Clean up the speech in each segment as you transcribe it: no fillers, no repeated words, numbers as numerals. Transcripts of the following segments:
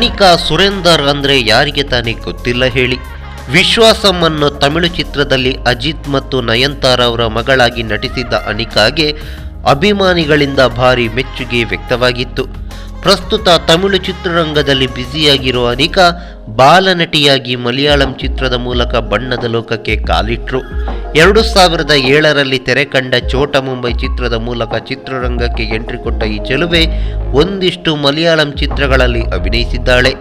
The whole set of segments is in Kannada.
ಅನಿಕಾ ಸುರೇಂದರ್ ಅಂದ್ರೆ ಯಾರಿಗೆ ತಾನೇ ಗೊತ್ತಿಲ್ಲ ಹೇಳಿ. ವಿಶ್ವಾಸಂ ಅನ್ನೋ ತಮಿಳು ಚಿತ್ರದಲ್ಲಿ ಅಜಿತ್ ಮತ್ತು ನಯನ್ತಾರಾ ಅವರ ಮಗಳಾಗಿ ನಟಿಸಿದ್ದ ಅನಿಕಾಗೆ ಅಭಿಮಾನಿಗಳಿಂದ ಭಾರಿ ಮೆಚ್ಚುಗೆ ವ್ಯಕ್ತವಾಗಿತ್ತು. ಪ್ರಸ್ತುತ ತಮಿಳು ಚಿತ್ರರಂಗದಲ್ಲಿ ಬ್ಯುಸಿಯಾಗಿರೋ ಅನಿಕಾ ಬಾಲನಟಿಯಾಗಿ ಮಲಯಾಳಂ ಚಿತ್ರದ ಮೂಲಕ ಬಣ್ಣದ ಲೋಕಕ್ಕೆ ಕಾಲಿಟ್ರು. 2007ರಲ್ಲಿ ತೆರೆ ಕಂಡ ಚೋಟ ಮುಂಬೈ ಚಿತ್ರದ ಮೂಲಕ ಚಿತ್ರರಂಗಕ್ಕೆ ಎಂಟ್ರಿ ಕೊಟ್ಟ ಈ ಚೆಲುವೆ ಒಂದಿಷ್ಟು ಮಲಯಾಳಂ ಚಿತ್ರಗಳಲ್ಲಿ ಅಭಿನಯಿಸಿದ್ದಾಳೆ.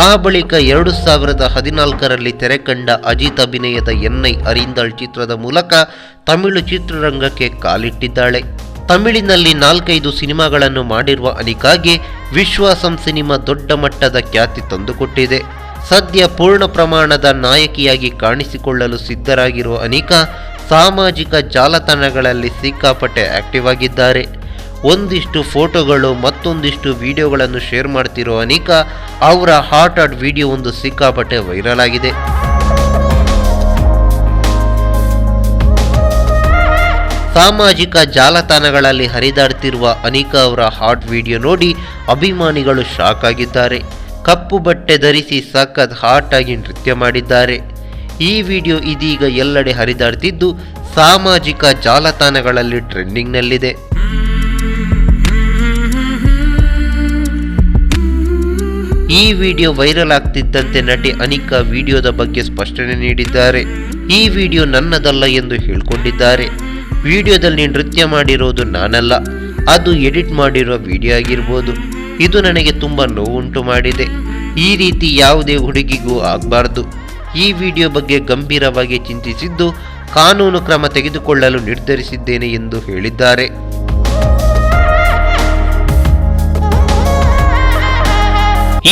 ಆ ಬಳಿಕ 2014ರಲ್ಲಿ ತೆರೆ ಕಂಡ ಅಜಿತ್ ಅಭಿನಯದ ಎನ್ನೈ ಅರಿಂದಳ್ ಚಿತ್ರದ ಮೂಲಕ ತಮಿಳು ಚಿತ್ರರಂಗಕ್ಕೆ ಕಾಲಿಟ್ಟಿದ್ದಾಳೆ. ತಮಿಳಿನಲ್ಲಿ 4-5 ಸಿನಿಮಾಗಳನ್ನು ಮಾಡಿರುವ ಅನಿಕಾಗೆ ವಿಶ್ವಾಸಂ ಸಿನಿಮಾ ದೊಡ್ಡ ಮಟ್ಟದ ಖ್ಯಾತಿ ತಂದುಕೊಟ್ಟಿದೆ. ಸದ್ಯ ಪೂರ್ಣ ಪ್ರಮಾಣದ ನಾಯಕಿಯಾಗಿ ಕಾಣಿಸಿಕೊಳ್ಳಲು ಸಿದ್ಧರಾಗಿರುವ ಅನಿಕಾ ಸಾಮಾಜಿಕ ಜಾಲತಾಣಗಳಲ್ಲಿ ಸಿಕ್ಕಾಪಟ್ಟೆ ಆಕ್ಟಿವ್ ಆಗಿದ್ದಾರೆ. ಒಂದಿಷ್ಟು ಫೋಟೋಗಳು ಮತ್ತೊಂದಿಷ್ಟು ವಿಡಿಯೋಗಳನ್ನು ಶೇರ್ ಮಾಡ್ತಿರೋ ಅನಿಕಾ ಅವರ ಹಾಟ್ ವಿಡಿಯೋ ಒಂದು ಸಿಕ್ಕಾಪಟ್ಟೆ ವೈರಲ್ ಆಗಿದೆ. ಸಾಮಾಜಿಕ ಜಾಲತಾಣಗಳಲ್ಲಿ ಹರಿದಾಡ್ತಿರುವ ಅನಿಕಾ ಅವರ ಹಾಟ್ ವಿಡಿಯೋ ನೋಡಿ ಅಭಿಮಾನಿಗಳು ಶಾಕ್ ಆಗಿದ್ದಾರೆ. ಕಪ್ಪು ಬಟ್ಟೆ ಧರಿಸಿ ಸಖತ್ ಹಾಟ್ ಆಗಿ ನೃತ್ಯ ಮಾಡಿದ್ದಾರೆ. ಈ ವಿಡಿಯೋ ಇದೀಗ ಎಲ್ಲೆಡೆ ಹರಿದಾಡ್ತಿದ್ದು ಸಾಮಾಜಿಕ ಜಾಲತಾಣಗಳಲ್ಲಿ ಟ್ರೆಂಡಿಂಗ್ನಲ್ಲಿದೆ. ಈ ವಿಡಿಯೋ ವೈರಲ್ ಆಗ್ತಿದ್ದಂತೆ ನಟಿ ಅನಿಕಾ ವಿಡಿಯೋದ ಬಗ್ಗೆ ಸ್ಪಷ್ಟನೆ ನೀಡಿದ್ದಾರೆ. ಈ ವಿಡಿಯೋ ನನ್ನದಲ್ಲ ಎಂದು ಹೇಳಿಕೊಂಡಿದ್ದಾರೆ. ವಿಡಿಯೋದಲ್ಲಿ ನೃತ್ಯ ಮಾಡಿರೋದು ನಾನಲ್ಲ, ಅದು ಎಡಿಟ್ ಮಾಡಿರೋ ವಿಡಿಯೋ ಆಗಿರ್ಬೋದು. ಇದು ನನಗೆ ತುಂಬ ನೋವುಂಟು ಮಾಡಿದೆ. ಈ ರೀತಿ ಯಾವುದೇ ಹುಡುಗಿಗೂ ಆಗಬಾರ್ದು. ಈ ವಿಡಿಯೋ ಬಗ್ಗೆ ಗಂಭೀರವಾಗಿ ಚಿಂತಿಸಿದ್ದು ಕಾನೂನು ಕ್ರಮ ತೆಗೆದುಕೊಳ್ಳಲು ನಿರ್ಧರಿಸಿದ್ದೇನೆ ಎಂದು ಹೇಳಿದ್ದಾರೆ.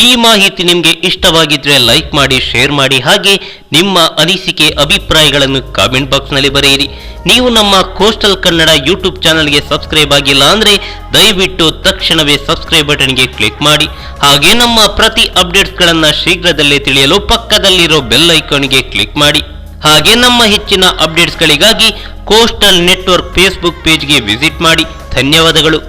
ಈ ಮಾಹಿತಿ ನಿಮಗೆ ಇಷ್ಟವಾಗಿದ್ರೆ ಲೈಕ್ ಮಾಡಿ, ಶೇರ್ ಮಾಡಿ, ಹಾಗೆ ನಿಮ್ಮ ಅನಿಸಿಕೆ ಅಭಿಪ್ರಾಯಗಳನ್ನು ಕಾಮೆಂಟ್ ಬಾಕ್ಸ್ನಲ್ಲಿ ಬರೆಯಿರಿ. ನೀವು ನಮ್ಮ ಕೋಸ್ಟಲ್ ಕನ್ನಡ ಯೂಟ್ಯೂಬ್ ಚಾನಲ್ಗೆ ಸಬ್ಸ್ಕ್ರೈಬ್ ಆಗಿಲ್ಲ ಅಂದರೆ ದಯವಿಟ್ಟು ತಕ್ಷಣವೇ ಸಬ್ಸ್ಕ್ರೈಬ್ ಬಟನ್ಗೆ ಕ್ಲಿಕ್ ಮಾಡಿ. ಹಾಗೆ ನಮ್ಮ ಪ್ರತಿ ಅಪ್ಡೇಟ್ಸ್ಗಳನ್ನು ಶೀಘ್ರದಲ್ಲೇ ತಿಳಿಯಲು ಪಕ್ಕದಲ್ಲಿರೋ ಬೆಲ್ ಐಕಾನ್ಗೆ ಕ್ಲಿಕ್ ಮಾಡಿ. ಹಾಗೆ ನಮ್ಮ ಹೆಚ್ಚಿನ ಅಪ್ಡೇಟ್ಸ್ಗಳಿಗಾಗಿ ಕೋಸ್ಟಲ್ ನೆಟ್ವರ್ಕ್ ಫೇಸ್ಬುಕ್ ಪೇಜ್ಗೆ ವಿಸಿಟ್ ಮಾಡಿ. ಧನ್ಯವಾದಗಳು.